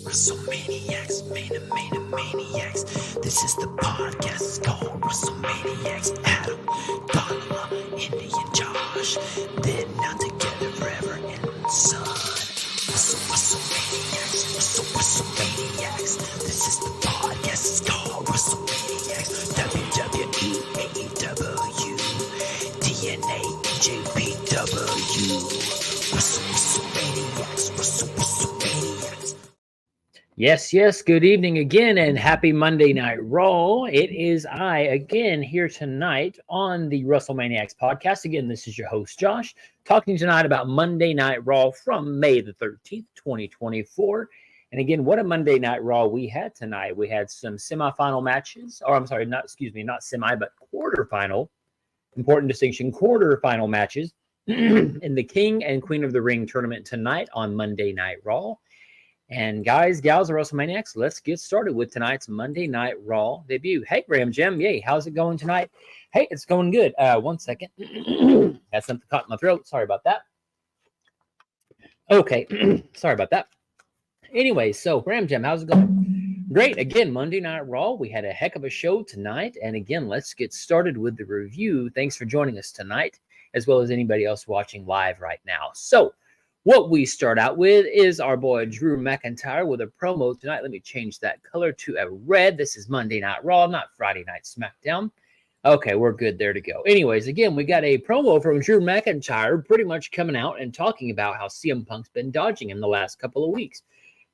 WrestleManiacs, Maniacs. This is the podcast, it's called WrestleManiacs. Adam, Donald, Indian Josh, they're not together forever and son. WrestleManiacs. This is the podcast, it's called WrestleManiacs. WWE, AEW, TNA, JPW. WrestleManiacs. Yes. Good evening again and happy Monday Night Raw. It is I again here tonight on the WrestleManiacs podcast. Again, this is your host, Josh, talking tonight about Monday Night Raw from May the 13th, 2024. And again, what a Monday Night Raw we had tonight. We had some semifinal matches, or I'm sorry, not semi, but quarterfinal, important distinction, quarterfinal matches in the King and Queen of the Ring tournament tonight on Monday Night Raw. And guys, gals of WrestleManiacs, let's get started with tonight's Monday Night Raw debut. Hey, Graham Jim, yay, how's it going tonight? Hey, it's going good. 1 second. Had something caught in my throat. Sorry about that. Okay, sorry about that. Anyway, so Graham Jim, how's it going? Great. Again, Monday Night Raw. We had a heck of a show tonight. And again, let's get started with the review. Thanks for joining us tonight, as well as anybody else watching live right now. So, what we start out with is our boy Drew McIntyre with a promo tonight. Let me change that color to a red. This is Monday Night Raw, not Friday Night SmackDown. Okay, we're good there to go. Anyways, again, we got a promo from Drew McIntyre pretty much coming out and talking about how CM Punk's been dodging him the last couple of weeks.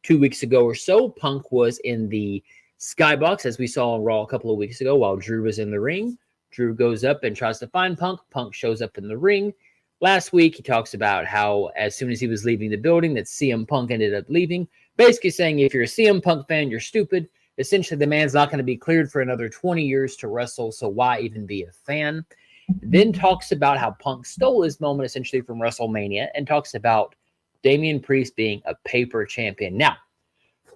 2 weeks ago or so, Punk was in the skybox, as we saw on Raw a couple of weeks ago, while Drew was in the ring. Drew goes up and tries to find Punk. Punk shows up in the ring. Last week, he talks about how as soon as he was leaving the building, that CM Punk ended up leaving, basically saying if you're a CM Punk fan, you're stupid. Essentially, the man's not going to be cleared for another 20 years to wrestle, so why even be a fan? Then talks about how Punk stole his moment essentially from WrestleMania and talks about Damian Priest being a paper champion. Now,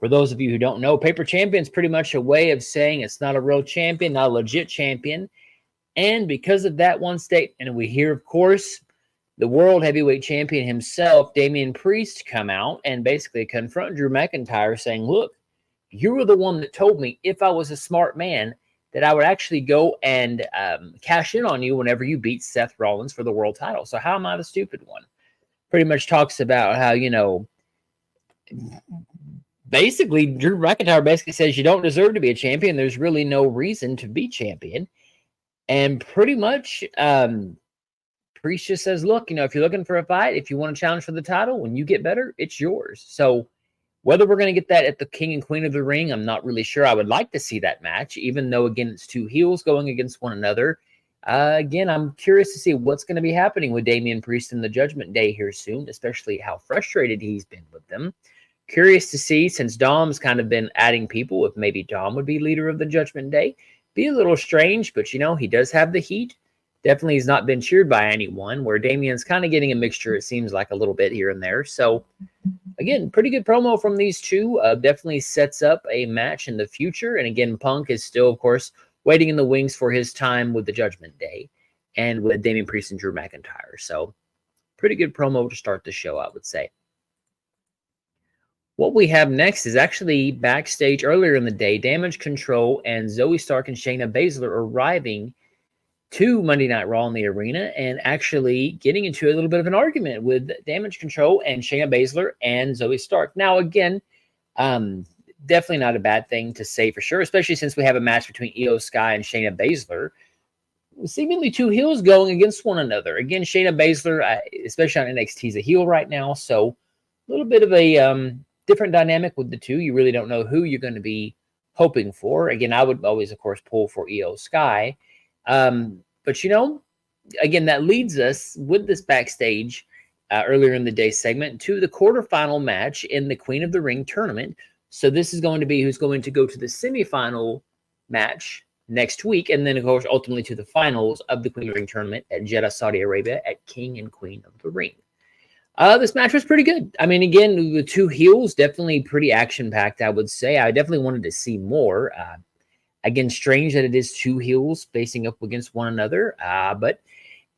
for those of you who don't know, paper champion is pretty much a way of saying it's not a real champion, not a legit champion. And because of that one statement, and we hear, of course, the World Heavyweight Champion himself, Damian Priest, come out and basically confront Drew McIntyre saying, look, you were the one that told me if I was a smart man that I would actually go and cash in on you whenever you beat Seth Rollins for the world title. So how am I the stupid one? Pretty much talks about how, basically Drew McIntyre basically says you don't deserve to be a champion. There's really no reason to be champion. And pretty much Priest just says, look, if you're looking for a fight, if you want to challenge for the title, when you get better, it's yours. So whether we're going to get that at the King and Queen of the Ring, I'm not really sure. I would like to see that match, even though, again, it's two heels going against one another. Again, I'm curious to see what's going to be happening with Damian Priest in the Judgment Day here soon, especially how frustrated he's been with them. Curious to see, since Dom's kind of been adding people, if maybe Dom would be leader of the Judgment Day. Be a little strange, but, he does have the heat. Definitely has not been cheered by anyone, where Damian's kind of getting a mixture, it seems like, a little bit here and there. So, again, pretty good promo from these two. Definitely sets up a match in the future. And again, Punk is still, of course, waiting in the wings for his time with the Judgment Day and with Damian Priest and Drew McIntyre. So, pretty good promo to start the show, I would say. What we have next is actually backstage earlier in the day. Damage Control and Zoe Stark and Shayna Baszler arriving to Monday Night Raw in the arena and actually getting into a little bit of an argument with Damage Control and Shayna Baszler and Zoe Stark. Now, again, definitely not a bad thing to say for sure, especially since we have a match between Io Sky and Shayna Baszler. Seemingly two heels going against one another. Again, Shayna Baszler, especially on NXT, is a heel right now, so a little bit of a different dynamic with the two. You really don't know who you're going to be hoping for. Again, I would always, of course, pull for Io Sky. But again, that leads us with this backstage earlier in the day segment to the quarterfinal match in the Queen of the Ring tournament. So this is going to be who's going to go to the semifinal match next week. And then, of course, ultimately to the finals of the Queen of the Ring tournament at Jeddah, Saudi Arabia at King and Queen of the Ring. This match was pretty good. I mean, again, the two heels, definitely pretty action-packed, I would say. I definitely wanted to see more. Again, strange that it is two heels facing up against one another. But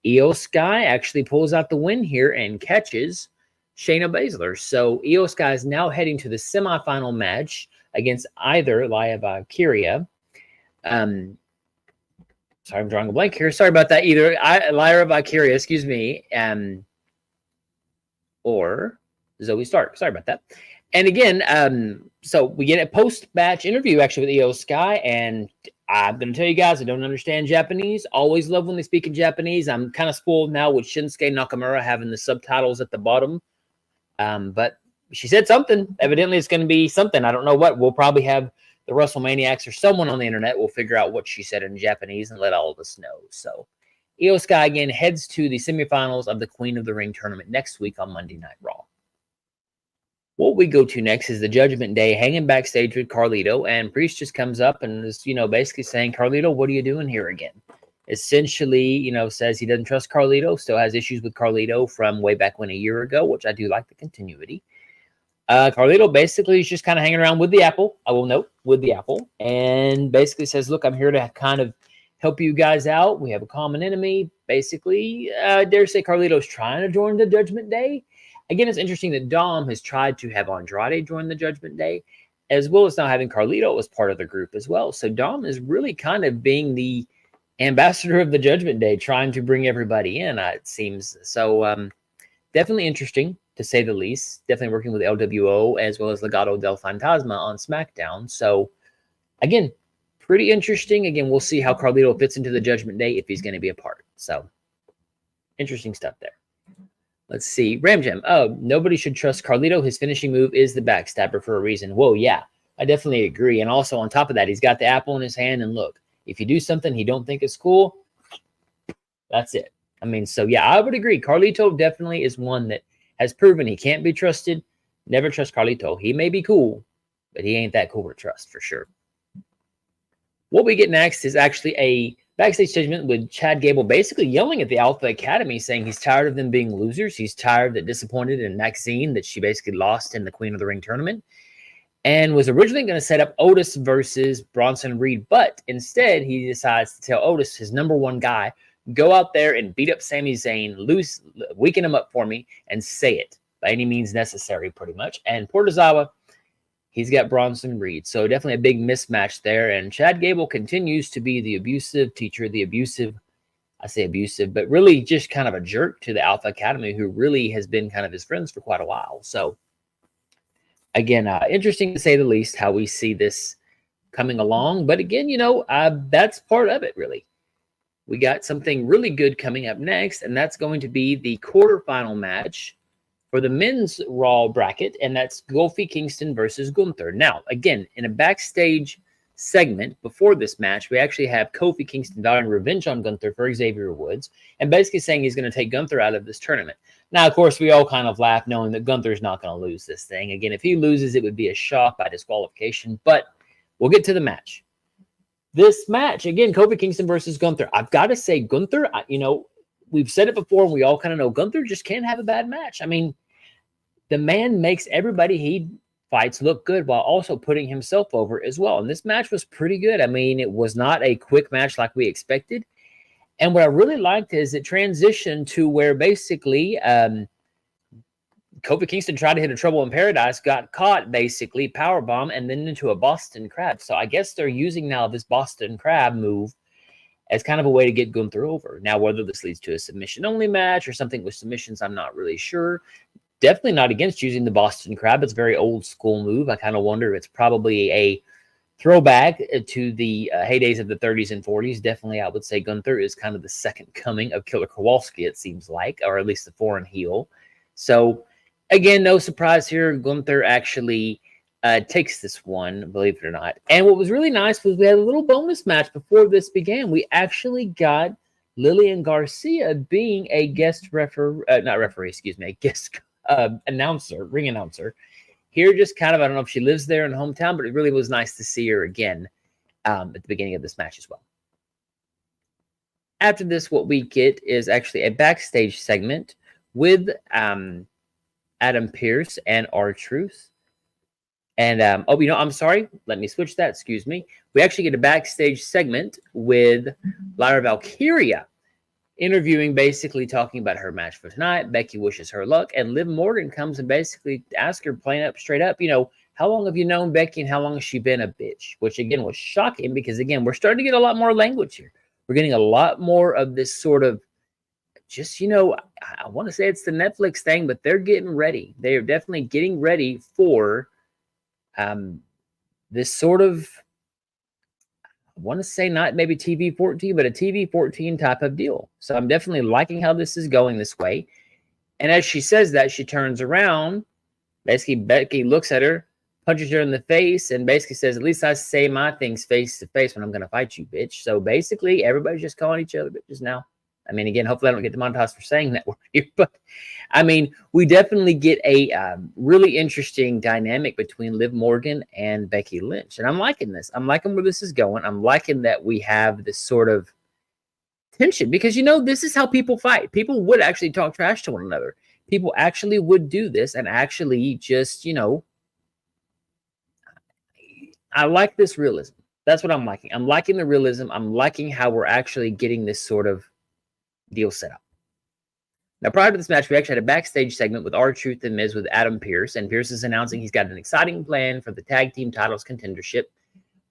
Io Sky actually pulls out the win here and catches Shayna Baszler. So Io Sky is now heading to the semifinal match against either Lyra Valkyria. Sorry, I'm drawing a blank here. Sorry about that. Either Lyra Valkyria, excuse me, or Zoe Stark. Sorry about that. And again, so we get a post-match interview actually with Io Sky, and I'm going to tell you guys, I don't understand Japanese. Always love when they speak in Japanese. I'm kind of spoiled now with Shinsuke Nakamura having the subtitles at the bottom. But she said something. Evidently, it's going to be something. I don't know what. We'll probably have the WrestleManiacs or someone on the internet will figure out what she said in Japanese and let all of us know. So Io Sky again heads to the semifinals of the Queen of the Ring tournament next week on Monday Night Raw. What we go to next is the Judgment Day hanging backstage with Carlito, and Priest just comes up and is, basically saying, Carlito, what are you doing here again? Essentially, says he doesn't trust Carlito, still has issues with Carlito from way back when a year ago, which I do like the continuity. Carlito basically is just kind of hanging around with the Apple, I will note, with the Apple, and basically says, look, I'm here to kind of help you guys out. We have a common enemy. Basically, I dare say Carlito's trying to join the Judgment Day. Again, it's interesting that Dom has tried to have Andrade join the Judgment Day, as well as now having Carlito as part of the group as well. So Dom is really kind of being the ambassador of the Judgment Day, trying to bring everybody in, it seems. So definitely interesting, to say the least. Definitely working with LWO as well as Legado del Fantasma on SmackDown. So, again, pretty interesting. Again, we'll see how Carlito fits into the Judgment Day if he's going to be a part. So, interesting stuff there. Let's see. Ram Jam. Oh, nobody should trust Carlito. His finishing move is the backstabber for a reason. Whoa, yeah. I definitely agree. And also on top of that, he's got the apple in his hand. And look, if you do something he don't think is cool, that's it. I mean, so yeah, I would agree. Carlito definitely is one that has proven he can't be trusted. Never trust Carlito. He may be cool, but he ain't that cool to trust for sure. What we get next is actually a backstage segment with Chad Gable basically yelling at the Alpha Academy, saying he's tired of them being losers. He's tired that disappointed in Maxine that she basically lost in the Queen of the Ring tournament, and was originally going to set up Otis versus Bronson Reed, but instead he decides to tell Otis, his number one guy, go out there and beat up Sami Zayn, weaken him up for me, and say it by any means necessary, pretty much. And Portazawa, he's got Bronson Reed. So definitely a big mismatch there. And Chad Gable continues to be the abusive teacher, I say abusive, but really just kind of a jerk to the Alpha Academy, who really has been kind of his friends for quite a while. So again, interesting to say the least how we see this coming along. But again, that's part of it, really. We got something really good coming up next, and that's going to be the quarterfinal match for the men's Raw bracket, and that's Kofi Kingston versus Gunther. Now, again, in a backstage segment before this match, we actually have Kofi Kingston vowing revenge on Gunther for Xavier Woods, and basically saying he's going to take Gunther out of this tournament. Now, of course, we all kind of laugh knowing that Gunther's not going to lose this thing. Again, if he loses, it would be a shock by disqualification, but we'll get to the match. This match, again, Kofi Kingston versus Gunther. I've got to say, Gunther, we've said it before, and we all kind of know Gunther just can't have a bad match. I mean, the man makes everybody he fights look good while also putting himself over as well. And this match was pretty good. I mean, it was not a quick match like we expected. And what I really liked is it transitioned to where basically Kofi Kingston tried to hit a Trouble in Paradise, got caught basically, powerbomb, and then into a Boston Crab. So I guess they're using now this Boston Crab move as kind of a way to get Gunther over. Now, whether this leads to a submission-only match or something with submissions, I'm not really sure. Definitely not against using the Boston Crab. It's a very old school move. I kind of wonder if it's probably a throwback to the heydays of the 30s and 40s. Definitely, I would say Gunther is kind of the second coming of Killer Kowalski, it seems like, or at least the foreign heel. So, again, no surprise here. Gunther actually takes this one, believe it or not. And what was really nice was we had a little bonus match before this began. We actually got Lillian Garcia being a guest guest announcer, ring announcer. Here, just kind of, I don't know if she lives there in the hometown, but it really was nice to see her again at the beginning of this match as well. After this, what we get is actually a backstage segment with Adam Pearce and R-Truth. And, I'm sorry. Let me switch that. Excuse me. We actually get a backstage segment with Lyra Valkyria interviewing, basically talking about her match for tonight. Becky wishes her luck, and Liv Morgan comes and basically asks her plain up, straight up, how long have you known Becky and how long has she been a bitch? Which again was shocking because again, we're starting to get a lot more language here. We're getting a lot more of this sort of just, I want to say it's the Netflix thing, but they're getting ready. They are definitely getting ready for this sort of, I want to say not maybe TV 14, but a TV 14 type of deal. So I'm definitely liking how this is going this way. And as she says that, she turns around. Basically, Becky looks at her, punches her in the face, and basically says, at least I say my things face to face when I'm going to fight you, bitch. So basically, everybody's just calling each other bitches now. I mean, again, hopefully I don't get demonetized for saying that word here, but I mean, we definitely get a really interesting dynamic between Liv Morgan and Becky Lynch. And I'm liking this. I'm liking where this is going. I'm liking that we have this sort of tension because, this is how people fight. People would actually talk trash to one another. People actually would do this and actually just, I like this realism. That's what I'm liking. I'm liking the realism. I'm liking how we're actually getting this sort of deal set up. Now, prior to this match, we actually had a backstage segment with R-Truth and Miz with Adam Pearce, and Pearce is announcing he's got an exciting plan for the tag team titles contendership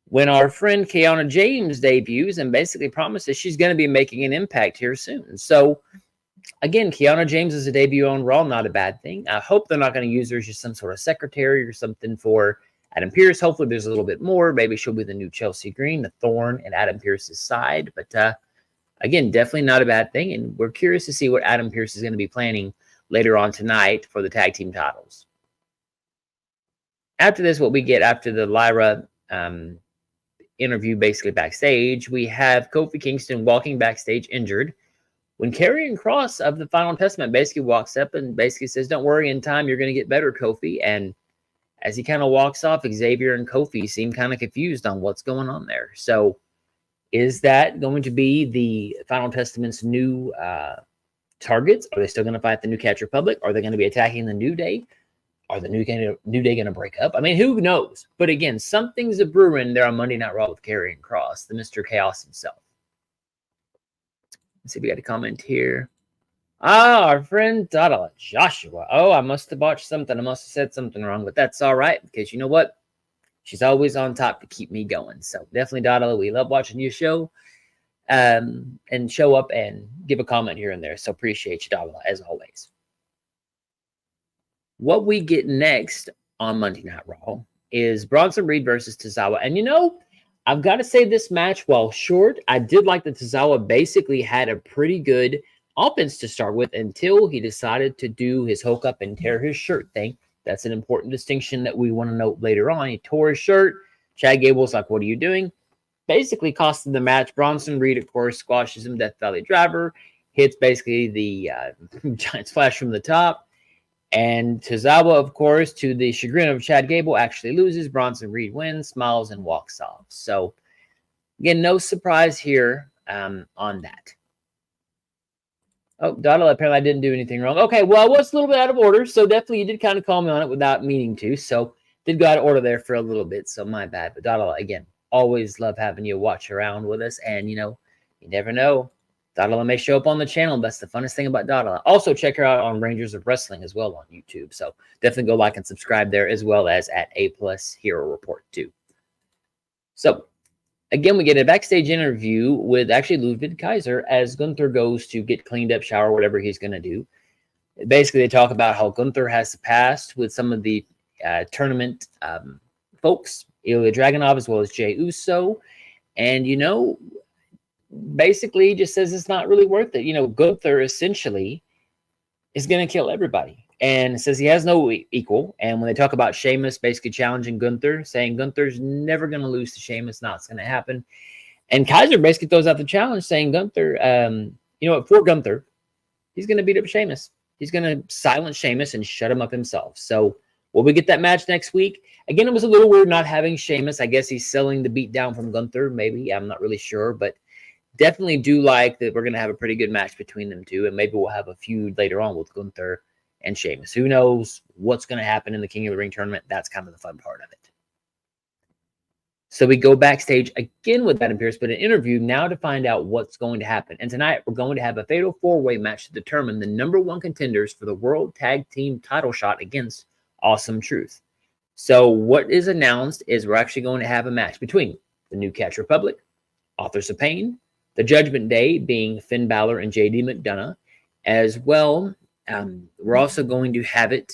when our friend Kiana James debuts and basically promises she's going to be making an impact here soon. So, again, Kiana James is a debut on Raw, not a bad thing. I hope they're not going to use her as just some sort of secretary or something for Adam Pearce. Hopefully there's a little bit more. Maybe she'll be the new Chelsea Green, the thorn in Adam Pearce's side. But again, definitely not a bad thing. And we're curious to see what Adam Pearce is going to be planning later on tonight for the tag team titles. After this, what we get after the Lyra interview basically backstage, we have Kofi Kingston walking backstage injured when Karrion Kross of the Final Testament basically walks up and basically says, don't worry, in time you're going to get better, Kofi. And as he kind of walks off, Xavier and Kofi seem kind of confused on what's going on there. So is that going to be the Final Testament's new targets? Are they still going to fight the New Catch Republic? Are they going to be attacking the New Day? Are the New Day going to break up? I mean, who knows? But again, something's a brewing there on Monday Night Raw with Karrion Kross, the Mr. Chaos himself. Let's see if we got a comment here. Our friend Dada Joshua. Oh, I must have botched something. I must have said something wrong, but that's all right because you know what? She's always on top to keep me going. So definitely, Dada, we love watching your show and show up and give a comment here and there. So appreciate you, Dada, as always. What we get next on Monday Night Raw is Bronson Reed versus Tozawa. And I've got to say this match, while short, I did like that Tozawa basically had a pretty good offense to start with until he decided to do his hook up and tear his shirt thing. That's an important distinction that we want to note later on. He tore his shirt. Chad Gable's like, what are you doing? Basically costed the match. Bronson Reed, of course, squashes him. Death Valley Driver. Hits basically the giant splash from the top. And Tozawa, of course, to the chagrin of Chad Gable, actually loses. Bronson Reed wins, smiles, and walks off. So, again, no surprise here on that. Oh, Donald, apparently I didn't do anything wrong. Okay, well, I was a little bit out of order, so definitely you did kind of call me on it without meaning to. So, did go out of order there for a little bit, so my bad. But Donald, again, always love having you watch around with us. And, you never know. Dada may show up on the channel. That's the funnest thing about Dada. Also, check her out on Rangers of Wrestling as well on YouTube. So definitely go like and subscribe there, as well as at APlus Hero Report too. So again, we get a backstage interview with actually Ludwig Kaiser as Gunther goes to get cleaned up, shower, whatever he's going to do. Basically, they talk about how Gunther has passed with some of the tournament folks, Ilya Dragunov as well as Jey Uso. And, basically he just says it's not really worth it. Gunther essentially is going to kill everybody and says he has no equal. And when they talk about Sheamus basically challenging Gunther, saying Gunther's never going to lose to Sheamus, not it's going to happen. And Kaiser basically throws out the challenge saying Gunther, for Gunther, he's going to beat up Sheamus. He's going to silence Sheamus and shut him up himself. So will we get that match next week? Again, it was a little weird not having Sheamus. I guess he's selling the beat down from Gunther, maybe. I'm not really sure, but definitely do like that we're going to have a pretty good match between them two, and maybe we'll have a feud later on with Gunther and Sheamus. Who knows what's going to happen in the King of the Ring tournament? That's kind of the fun part of it. So we go backstage again with Adam Pearce, but an interview now to find out what's going to happen. And tonight we're going to have a fatal four-way match to determine the number one contenders for the World Tag Team title shot against Awesome Truth. So what is announced is we're actually going to have a match between the New Catch Republic, Authors of Pain, the Judgment Day being Finn Balor and JD McDonough, as well. We're also going to have it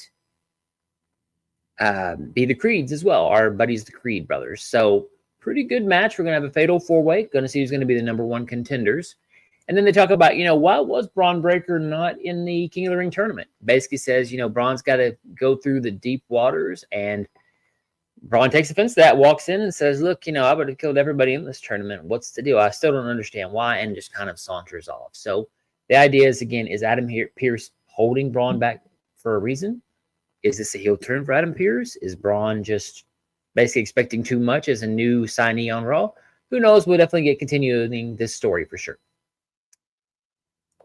be the Creeds as well, our buddies, the Creed brothers. So pretty good match. We're going to have a fatal four-way. Going to see who's going to be the number one contenders. And then they talk about, why was Braun Breaker not in the King of the Ring tournament? Basically says, Braun's got to go through the deep waters. And Braun takes offense to that, walks in and says, look, I would have killed everybody in this tournament. What's the deal? I still don't understand why, and just kind of saunters off. So the idea is, again, is Adam Pearce holding Braun back for a reason? Is this a heel turn for Adam Pearce? Is Braun just basically expecting too much as a new signee on Raw? Who knows? We'll definitely get continuing this story for sure.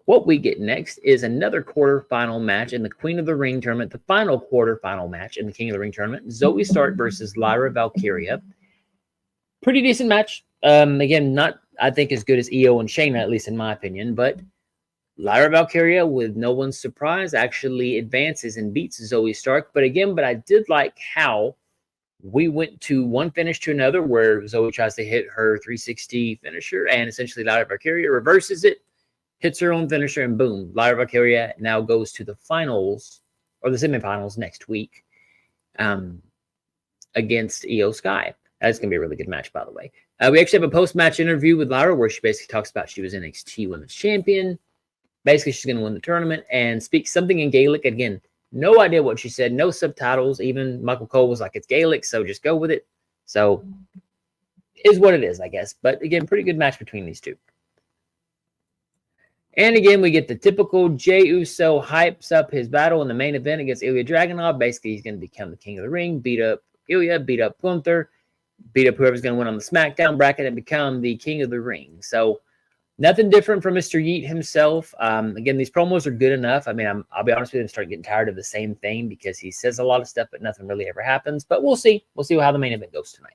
What we get next is another quarterfinal match in the Queen of the Ring tournament, the final quarterfinal match in the King of the Ring tournament. Zoe Stark versus Lyra Valkyria. Pretty decent match. Again, not, I think, as good as Io and Shayna, at least in my opinion, but Lyra Valkyria, with no one's surprise, actually advances and beats Zoe Stark. But I did like how we went to one finish to another where Zoe tries to hit her 360 finisher, and essentially Lyra Valkyria reverses it, hits her own finisher, and boom, Lyra Valkyria now goes to the finals, or the semifinals next week, against Io Sky. That's going to be a really good match, by the way. We actually have a post-match interview with Lyra where she basically talks about she was NXT Women's Champion. Basically, she's going to win the tournament and speak something in Gaelic. Again, no idea what she said. No subtitles. Even Michael Cole was like, it's Gaelic, so just go with it. So, is what it is, I guess. But again, pretty good match between these two. And again, we get the typical Jey Uso hypes up his battle in the main event against Ilya Dragunov. Basically, he's going to become the King of the Ring, beat up Ilya, beat up Gunther, beat up whoever's going to win on the SmackDown bracket and become the King of the Ring. So, nothing different from Mr. Yeet himself. Again, these promos are good enough. I mean, I'll be honest with you, I'm starting getting tired of the same thing because he says a lot of stuff, but nothing really ever happens. But we'll see. We'll see how the main event goes tonight.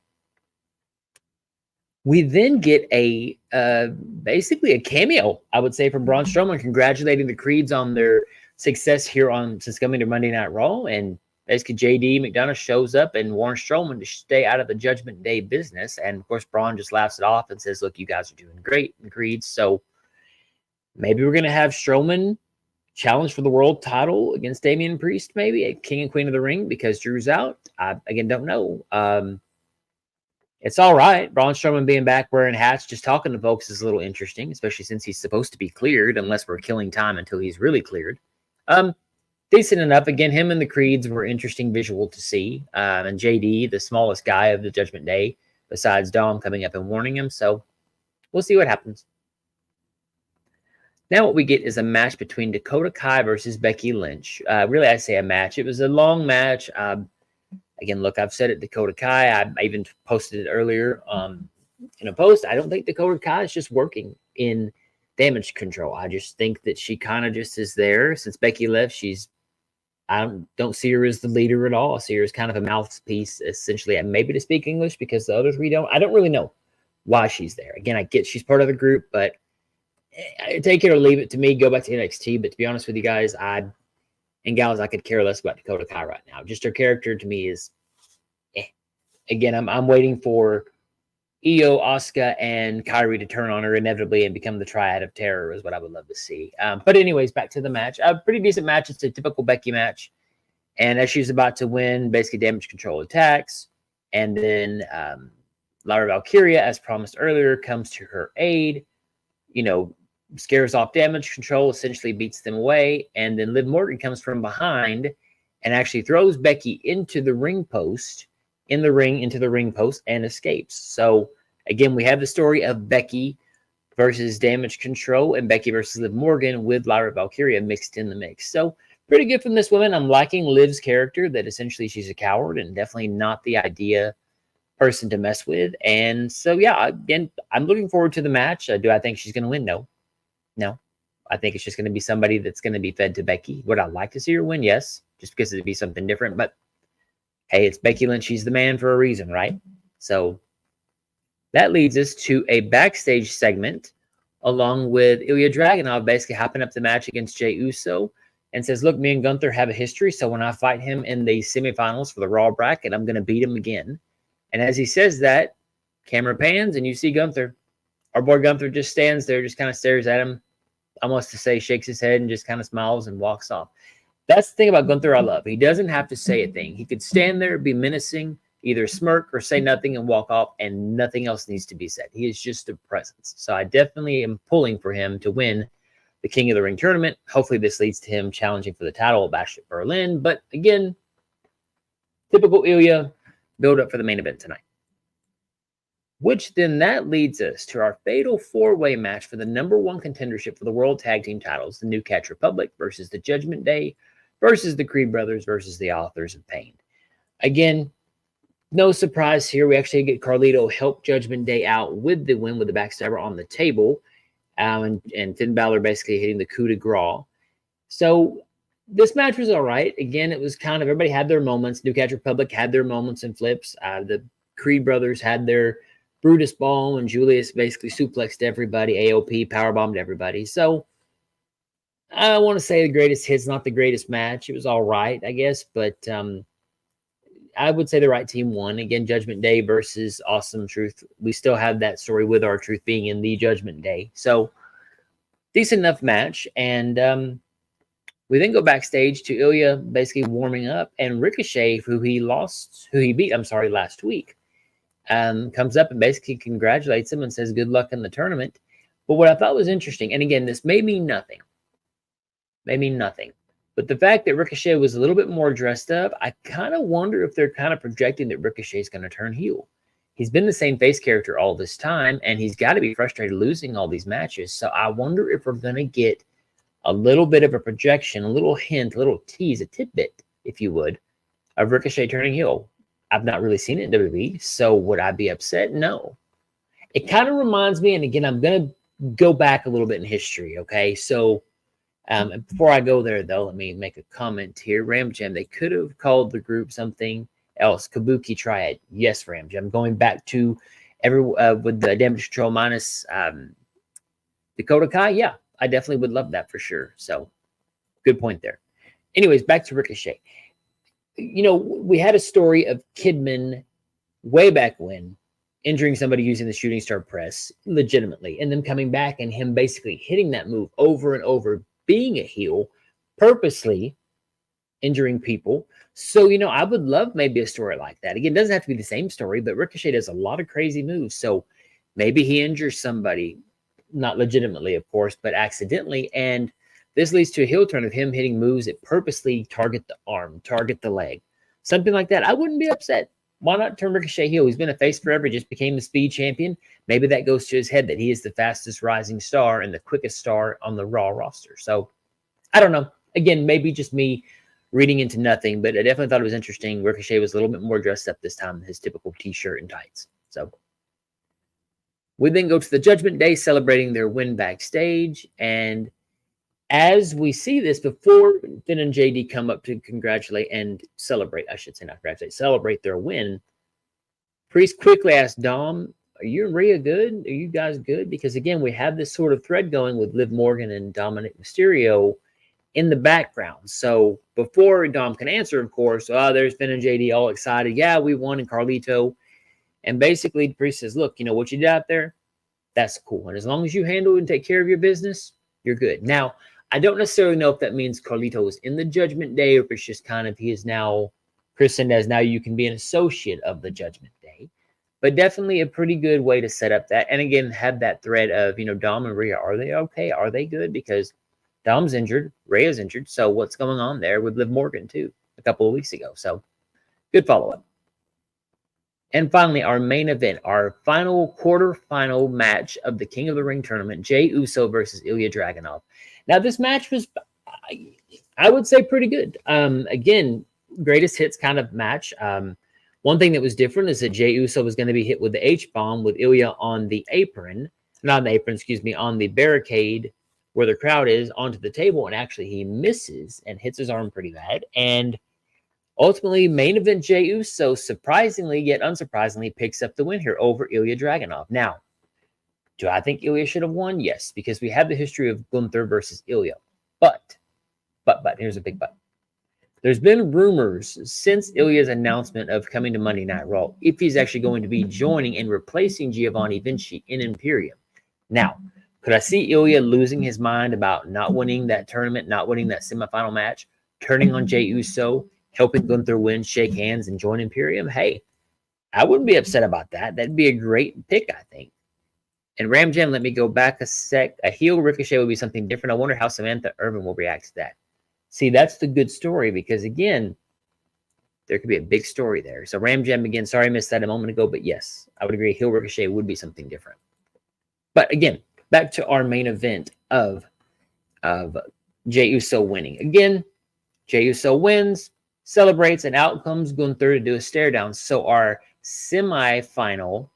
We then get basically a cameo, I would say, from Braun Strowman, congratulating the Creeds on their success here since coming to Monday Night Raw. And basically, JD McDonough shows up and warns Strowman to stay out of the Judgment Day business. And of course, Braun just laughs it off and says, look, you guys are doing great in Creeds. So maybe we're going to have Strowman challenge for the world title against Damian Priest, maybe a King and Queen of the Ring, because Drew's out. I, again, don't know. It's all right. Braun Strowman being back wearing hats, just talking to folks is a little interesting, especially since he's supposed to be cleared, unless we're killing time until he's really cleared. Decent enough. Again, him and the Creeds were interesting visual to see. And JD, the smallest guy of the Judgment Day, besides Dom coming up and warning him. So we'll see what happens. Now what we get is a match between Dakota Kai versus Becky Lynch. Really, I say a match. It was a long match. Again, look, I've said it, Dakota Kai. I even posted it earlier in a post. I don't think Dakota Kai is just working in Damage Control. I just think that she kind of just is there. Since Becky left, I don't see her as the leader at all. I see her as kind of a mouthpiece, essentially, maybe to speak English, because the others we don't. I don't really know why she's there. Again, I get she's part of the group, but take it or leave it. To me, go back to NXT. But to be honest with you guys, and gals, I could care less about Dakota Kai right now. Just her character to me is, Again, I'm waiting for Io, Asuka, and Kairi to turn on her inevitably and become the Triad of Terror is what I would love to see. But anyways, back to the match. A pretty decent match. It's a typical Becky match. And as she's about to win, basically Damage Control attacks. And then Lyra Valkyria, as promised earlier, comes to her aid. Scares off Damage Control, essentially beats them away. And then Liv Morgan comes from behind and actually throws Becky into the ring post, into the ring post, and escapes. So again, we have the story of Becky versus Damage Control and Becky versus Liv Morgan with Lyra Valkyria mixed in the mix. So pretty good from this woman. I'm liking Liv's character, that essentially she's a coward and definitely not the idea person to mess with. And so, yeah, again, I'm looking forward to the match. Do I think she's going to win? No. I think it's just going to be somebody that's going to be fed to Becky. Would I like to see her win? Yes, just because it'd be something different. But hey, it's Becky Lynch. She's the man for a reason, right? So That leads us to a backstage segment along with Ilya Dragunov basically hopping up the match against Jey Uso and says, look, me and Gunther have a history, so when I fight him in the semifinals for the Raw bracket, I'm going to beat him again. And as he says that, camera pans and you see Gunther. Our boy Gunther just stands there, just kind of stares at him, almost to say, shakes his head and just kind of smiles and walks off. That's the thing about Gunther I love. He doesn't have to say a thing. He could stand there, be menacing, either smirk or say nothing and walk off, and nothing else needs to be said. He is just a presence. So I definitely am pulling for him to win the King of the Ring tournament. Hopefully this leads to him challenging for the title of Bash at Berlin. But again, typical Ilya, build up for the main event tonight. Which then that leads us to our fatal four-way match for the #1 contendership for the World Tag Team titles, the New Catch Republic versus the Judgment Day versus the Creed Brothers versus the Authors of Pain. Again, no surprise here. We actually get Carlito help Judgment Day out with the win with the backstabber on the table, and Finn Balor basically hitting the coup de grace. So this match was all right. Again, it was kind of everybody had their moments. New Catch Republic had their moments and flips. The Creed Brothers had their Brutus Ball, and Julius basically suplexed everybody. AOP powerbombed everybody. So I want to say the greatest hits, not the greatest match. It was all right, I guess, but I would say the right team won. Again, Judgment Day versus Awesome Truth. We still have that story with our Truth being in the Judgment Day. So decent enough match. And we then go backstage to Ilya basically warming up, and Ricochet, who he beat last week, comes up and basically congratulates him and says good luck in the tournament. But what I thought was interesting, and again, this may mean nothing. But the fact that Ricochet was a little bit more dressed up, I kind of wonder if they're kind of projecting that Ricochet is going to turn heel. He's been the same face character all this time, and he's got to be frustrated losing all these matches. So I wonder if we're going to get a little bit of a projection, a little hint, a little tease, a tidbit, if you would, of Ricochet turning heel. I've not really seen it in WWE, so would I be upset? No. It kind of reminds me, and again, I'm going to go back a little bit in history, okay? So before I go there, though, let me make a comment here. Ram Jam, they could have called the group something else. Kabuki Triad. Yes, Ram Jam. Going back to with the Damage Control minus Dakota Kai, yeah, I definitely would love that for sure. So good point there. Anyways, back to Ricochet. You know, we had a story of Kidman way back when injuring somebody using the shooting star press legitimately, and then coming back and him basically hitting that move over and over, being a heel, purposely injuring people. So, you know, I would love maybe a story like that. Again, it doesn't have to be the same story, but Ricochet does a lot of crazy moves. So maybe he injures somebody, not legitimately, of course, but accidentally, and this leads to a heel turn of him hitting moves that purposely target the arm, target the leg, something like that. I wouldn't be upset. Why not turn Ricochet heel? He's been a face forever. He just became the speed champion. Maybe that goes to his head that he is the fastest rising star and the quickest star on the Raw roster. So I don't know. Again, maybe just me reading into nothing, but I definitely thought it was interesting. Ricochet was a little bit more dressed up this time than his typical t-shirt and tights. So we then go to the Judgment Day celebrating their win backstage, and as we see this, before Finn and JD come up to congratulate and celebrate, I should say not congratulate, celebrate their win, Priest quickly asked Dom, are you and Rhea good? Are you guys good? Because again, we have this sort of thread going with Liv Morgan and Dominic Mysterio in the background. So before Dom can answer, of course, there's Finn and JD all excited. Yeah, we won, and Carlito. And basically, Priest says, look, you know what you did out there? That's cool. And as long as you handle and take care of your business, you're good. Now, I don't necessarily know if that means Carlito is in the Judgment Day, or if it's just kind of he is now christened as now you can be an associate of the Judgment Day. But definitely a pretty good way to set up that. And again, have that thread of, you know, Dom and Rhea, are they okay? Are they good? Because Dom's injured, Rhea's injured. So what's going on there with Liv Morgan too a couple of weeks ago? So good follow-up. And finally, our main event, our final quarterfinal match of the King of the Ring tournament, Jey Uso versus Ilya Dragunov. Now, this match was, I would say, pretty good. Again, greatest hits kind of match. One thing that was different is that Jey Uso was going to be hit with the H-bomb with Ilya on the apron, not on the apron, excuse me, on the barricade where the crowd is onto the table, and actually he misses and hits his arm pretty bad. And Ultimately, main event Jey Uso, surprisingly yet unsurprisingly, picks up the win here over Ilya Dragunov. Now, do I think Ilya should have won? Yes, because we have the history of Gunther versus Ilya. But, here's a big but. There's been rumors since Ilya's announcement of coming to Monday Night Raw, if he's actually going to be joining and replacing Giovanni Vinci in Imperium. Now, could I see Ilya losing his mind about not winning that tournament, not winning that semifinal match, turning on Jey Uso, helping Gunther win, shake hands, and join Imperium? Hey, I wouldn't be upset about that. That'd be a great pick, I think. And Ram Jam, let me go back a sec. A heel Ricochet would be something different. I wonder how Samantha Irvin will react to that. See, that's the good story because, again, there could be a big story there. So Ram Jam, again, sorry I missed that a moment ago, but yes, I would agree. Heel Ricochet would be something different. But again, back to our main event of Jey Uso winning. Again, Jey Uso wins, celebrates, and out comes Gunther to do a stare down. So our semifinal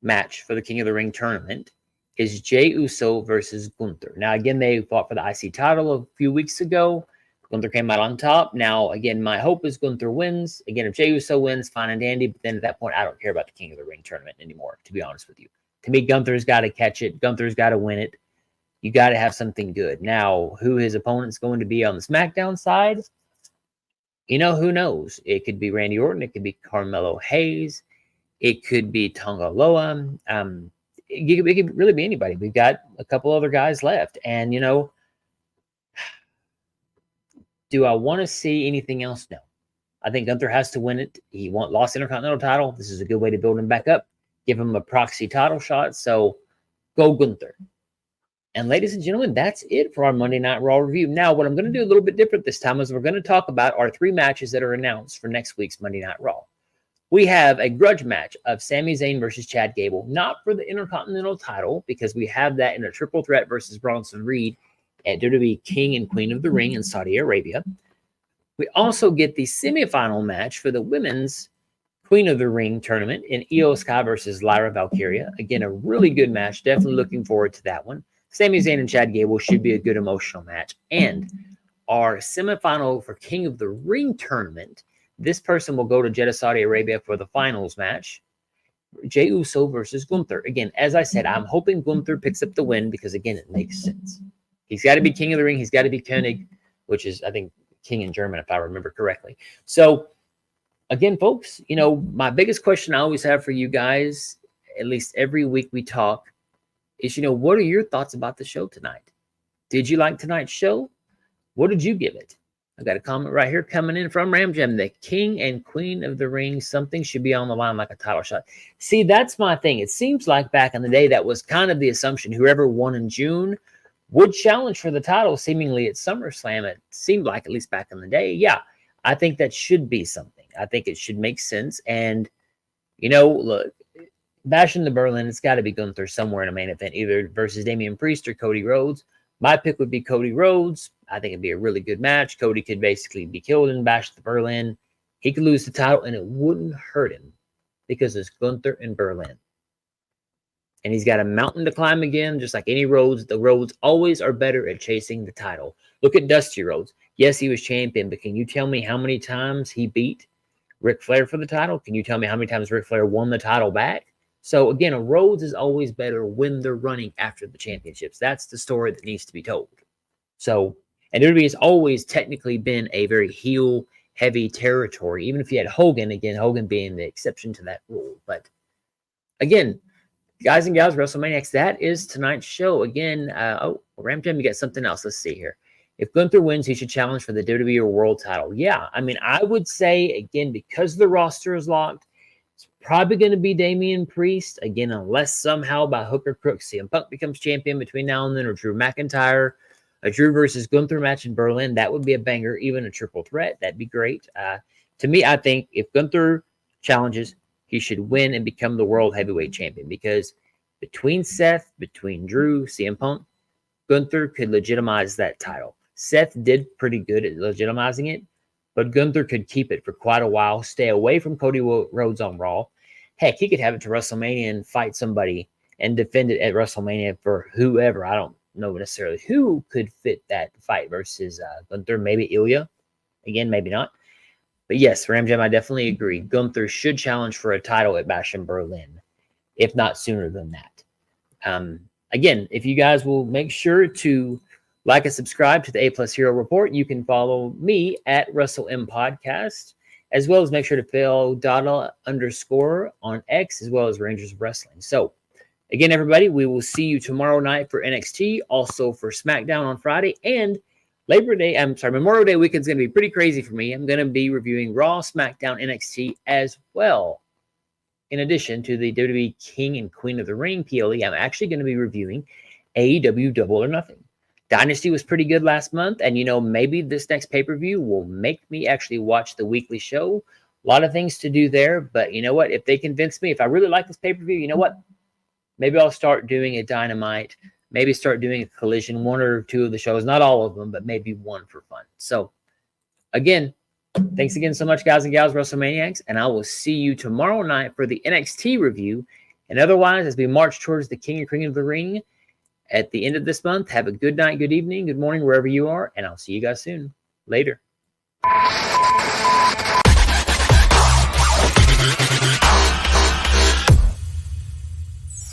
match for the King of the Ring tournament is Jey Uso versus Gunther. Now, again, they fought for the IC title a few weeks ago. Gunther came out on top. Now, again, my hope is Gunther wins. Again, if Jey Uso wins, fine and dandy. But then at that point, I don't care about the King of the Ring tournament anymore, to be honest with you. To me, Gunther's got to catch it. Gunther's got to win it. You got to have something good. Now, who his opponent's going to be on the SmackDown side, you know, who knows? It could be Randy Orton. It could be Carmelo Hayes. It could be Tonga Loa. It could really be anybody. We've got a couple other guys left. And, you know, do I want to see anything else? No. I think Gunther has to win it. He lost the Intercontinental title. This is a good way to build him back up. Give him a proxy title shot. So go Gunther. And ladies and gentlemen, that's it for our Monday Night Raw review. Now, what I'm going to do a little bit different this time is we're going to talk about our 3 matches that are announced for next week's Monday Night Raw. We have a grudge match of Sami Zayn versus Chad Gable, not for the Intercontinental title, because we have that in a triple threat versus Bronson Reed at WWE King and Queen of the Ring in Saudi Arabia. We also get the semifinal match for the women's Queen of the Ring tournament in Io Sky versus Lyra Valkyria. Again, a really good match. Definitely looking forward to that one. Sami Zayn and Chad Gable should be a good emotional match. And our semifinal for King of the Ring tournament, this person will go to Jeddah, Saudi Arabia for the finals match. Jey Uso versus Gunther. Again, as I said, I'm hoping Gunther picks up the win because, again, it makes sense. He's got to be King of the Ring. He's got to be König, which is, I think, King in German, if I remember correctly. So, again, folks, you know, my biggest question I always have for you guys, at least every week we talk, is, you know, what are your thoughts about the show tonight? Did you like tonight's show? What did you give it? I got a comment right here coming in from Ram Jam. The King and Queen of the Ring, something should be on the line like a title shot. See, that's my thing. It seems like back in the day, that was kind of the assumption. Whoever won in June would challenge for the title seemingly at SummerSlam. It seemed like, at least back in the day. Yeah, I think that should be something. I think it should make sense. And, you know, look, Bash in the Berlin, it's got to be Gunther somewhere in a main event, either versus Damian Priest or Cody Rhodes. My pick would be Cody Rhodes. I think it'd be a really good match. Cody could basically be killed in Bash at the Berlin. He could lose the title, and it wouldn't hurt him because it's Gunther in Berlin. And he's got a mountain to climb again, just like any Rhodes. The Rhodes always are better at chasing the title. Look at Dusty Rhodes. Yes, he was champion, but can you tell me how many times he beat Ric Flair for the title? Can you tell me how many times Ric Flair won the title back? So, again, a Rhodes is always better when they're running after the championships. That's the story that needs to be told. So, and WWE has always technically been a very heel-heavy territory, even if you had Hogan, again, Hogan being the exception to that rule. But, again, guys and gals, WrestleManiacs, that is tonight's show. Again, Ram Jam, you got something else. Let's see here. If Gunther wins, he should challenge for the WWE World title. Yeah, I mean, I would say, again, because the roster is locked, it's probably going to be Damian Priest, again, unless somehow by hook or crook CM Punk becomes champion between now and then, or Drew McIntyre. A Drew versus Gunther match in Berlin, that would be a banger. Even a triple threat, that'd be great. To me, I think if Gunther challenges, he should win and become the World Heavyweight Champion, because between Seth, between Drew, CM Punk, Gunther could legitimize that title. Seth did pretty good at legitimizing it, but Gunther could keep it for quite a while, stay away from Cody Rhodes on Raw. Heck, he could have it to WrestleMania and fight somebody and defend it at WrestleMania for whoever. I don't know necessarily who could fit that fight versus Gunther. Maybe Ilya. Again, maybe not. But yes, Ram Jam, I definitely agree. Gunther should challenge for a title at Bash in Berlin, if not sooner than that. Again, if you guys will make sure to like and subscribe to the APlus Hero Report, you can follow me at Russell M Podcast, as well as make sure to follow Dada_ on X, as well as Rangers of Wrestling. So, again, everybody, we will see you tomorrow night for NXT, also for SmackDown on Friday, and Memorial Day weekend is going to be pretty crazy for me. I'm going to be reviewing Raw, SmackDown, NXT as well. In addition to the WWE King and Queen of the Ring PLE, I'm actually going to be reviewing AEW Double or Nothing. Dynasty was pretty good last month, and maybe this next pay-per-view will make me actually watch the weekly show. A lot of things to do there, but you know what? If they convince me, if I really like this pay-per-view, you know what? Maybe I'll start doing a Dynamite. Maybe start doing a Collision, one or two of the shows, not all of them, but maybe one for fun. So, again, thanks again so much, guys and gals, WrestleManiacs, and I will see you tomorrow night for the NXT review. And otherwise, as we march towards the King and Queen of the Ring at the end of this month, have a good night, good evening, good morning, wherever you are, and I'll see you guys soon. Later.